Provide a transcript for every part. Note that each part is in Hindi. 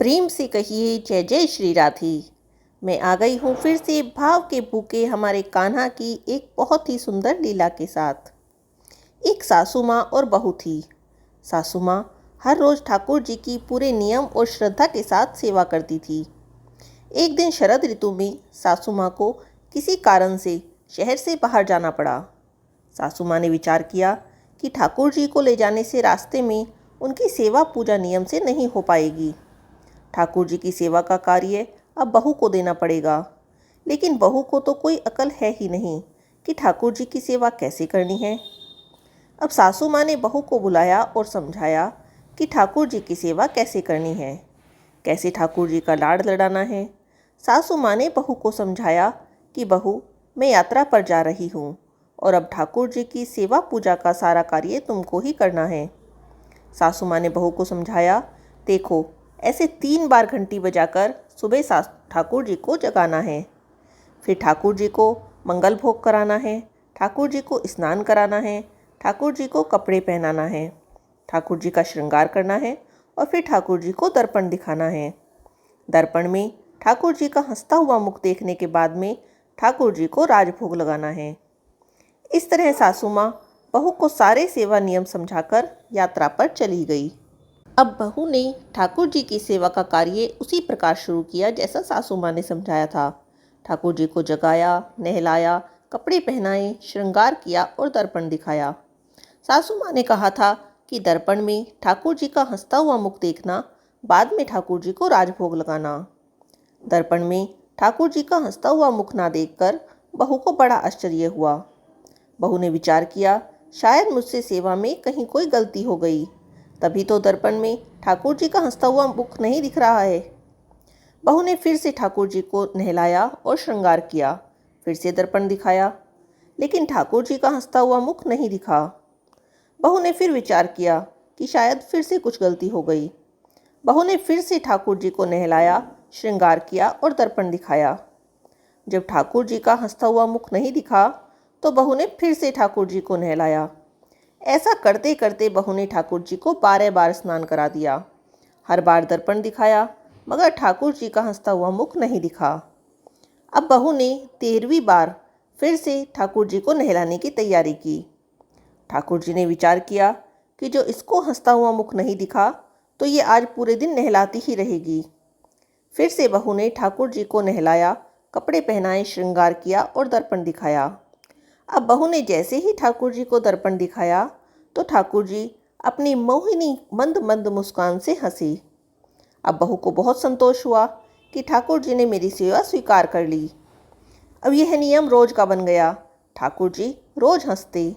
प्रेम से कहिए जय जय श्री राधे। मैं आ गई हूँ फिर से भाव के भूखे हमारे कान्हा की एक बहुत ही सुंदर लीला के साथ। एक सासू माँ और बहू थी। सासू माँ हर रोज़ ठाकुर जी की पूरे नियम और श्रद्धा के साथ सेवा करती थी। एक दिन शरद ऋतु में सासू माँ को किसी कारण से शहर से बाहर जाना पड़ा। सासू माँ ने विचार किया कि ठाकुर जी को ले जाने से रास्ते में उनकी सेवा पूजा नियम से नहीं हो पाएगी। ठाकुर जी की सेवा का कार्य अब बहू को देना पड़ेगा। लेकिन बहू को तो कोई अकल है ही नहीं कि ठाकुर जी की सेवा कैसे करनी है। अब सासू माँ ने बहू को बुलाया और समझाया कि ठाकुर जी की सेवा कैसे करनी है, कैसे ठाकुर जी का लाड़ लड़ाना है। सासू माँ ने बहू को समझाया कि बहू, मैं यात्रा पर जा रही हूँ और अब ठाकुर जी की सेवा पूजा का सारा कार्य तुमको ही करना है। सासू माँ ने बहू को समझाया, देखो, ऐसे 3 बार घंटी बजाकर सुबह ठाकुर जी को जगाना है, फिर ठाकुर जी को मंगल भोग कराना है, ठाकुर जी को स्नान कराना है, ठाकुर जी को कपड़े पहनाना है, ठाकुर जी का श्रृंगार करना है और फिर ठाकुर जी को दर्पण दिखाना है। दर्पण में ठाकुर जी का हंसता हुआ मुख देखने के बाद में ठाकुर जी को राजभोग लगाना है। इस तरह सासू माँ बहू को सारे सेवा नियम समझाकर यात्रा पर चली गई। अब बहू ने ठाकुर जी की सेवा का कार्य उसी प्रकार शुरू किया जैसा सासू माँ ने समझाया था। ठाकुर जी को जगाया, नहलाया, कपड़े पहनाए, श्रृंगार किया और दर्पण दिखाया। सासू माँ ने कहा था कि दर्पण में ठाकुर जी का हंसता हुआ मुख देखना, बाद में ठाकुर जी को राजभोग लगाना। दर्पण में ठाकुर जी का हंसता हुआ मुख ना देखकर बहू को बड़ा आश्चर्य हुआ। बहू ने विचार किया, शायद मुझसे सेवा में कहीं कोई गलती हो गई, तभी तो दर्पण में ठाकुर जी का हंसता हुआ मुख नहीं दिख रहा है। बहू ने फिर से ठाकुर जी को नहलाया और श्रृंगार किया, फिर से दर्पण दिखाया, लेकिन ठाकुर जी का हंसता हुआ मुख नहीं दिखा। बहू ने फिर विचार किया कि शायद फिर से कुछ गलती हो गई। बहू ने फिर से ठाकुर जी को नहलाया, श्रृंगार किया और दर्पण दिखाया। जब ठाकुर जी का हंसता हुआ मुख नहीं दिखा तो बहू ने फिर से ठाकुर जी को नहलाया। ऐसा करते करते बहू ने ठाकुर जी को 12 बार स्नान करा दिया। हर बार दर्पण दिखाया, मगर ठाकुर जी का हंसता हुआ मुख नहीं दिखा। अब बहू ने 13वीं बार फिर से ठाकुर जी को नहलाने की तैयारी की। ठाकुर जी ने विचार किया कि जो इसको हंसता हुआ मुख नहीं दिखा तो ये आज पूरे दिन नहलाती ही रहेगी। फिर से बहू ने ठाकुर जी को नहलाया, कपड़े पहनाए, श्रृंगार किया और दर्पण दिखाया। अब बहू ने जैसे ही ठाकुर जी को दर्पण दिखाया तो ठाकुर जी अपनी मोहिनी मंद मंद मुस्कान से हंसी। अब बहू को बहुत संतोष हुआ कि ठाकुर जी ने मेरी सेवा स्वीकार कर ली। अब यह नियम रोज का बन गया। ठाकुर जी रोज हंसते।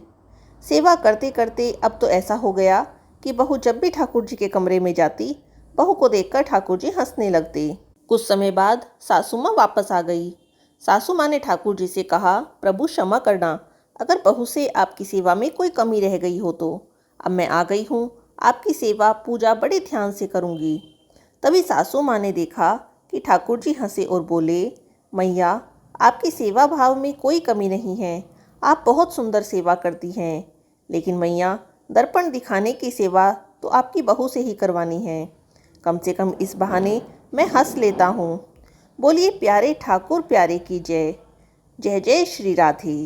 सेवा करते करते अब तो ऐसा हो गया कि बहू जब भी ठाकुर जी के कमरे में जाती, बहू को देखकर ठाकुर जी हंसने लगते। कुछ समय बाद सासू माँ वापस आ गई। सासू माँ ने ठाकुर जी से कहा, प्रभु क्षमा करना, अगर बहू से आपकी सेवा में कोई कमी रह गई हो तो। अब मैं आ गई हूँ, आपकी सेवा पूजा बड़े ध्यान से करूँगी। तभी सासू माँ ने देखा कि ठाकुर जी हंसे और बोले, मैया, आपकी सेवा भाव में कोई कमी नहीं है, आप बहुत सुंदर सेवा करती हैं, लेकिन मैया, दर्पण दिखाने की सेवा तो आपकी बहू से ही करवानी है। कम से कम इस बहाने मैं हंस लेता हूँ। बोलिए प्यारे ठाकुर प्यारे की जय। जय जय श्री राधे।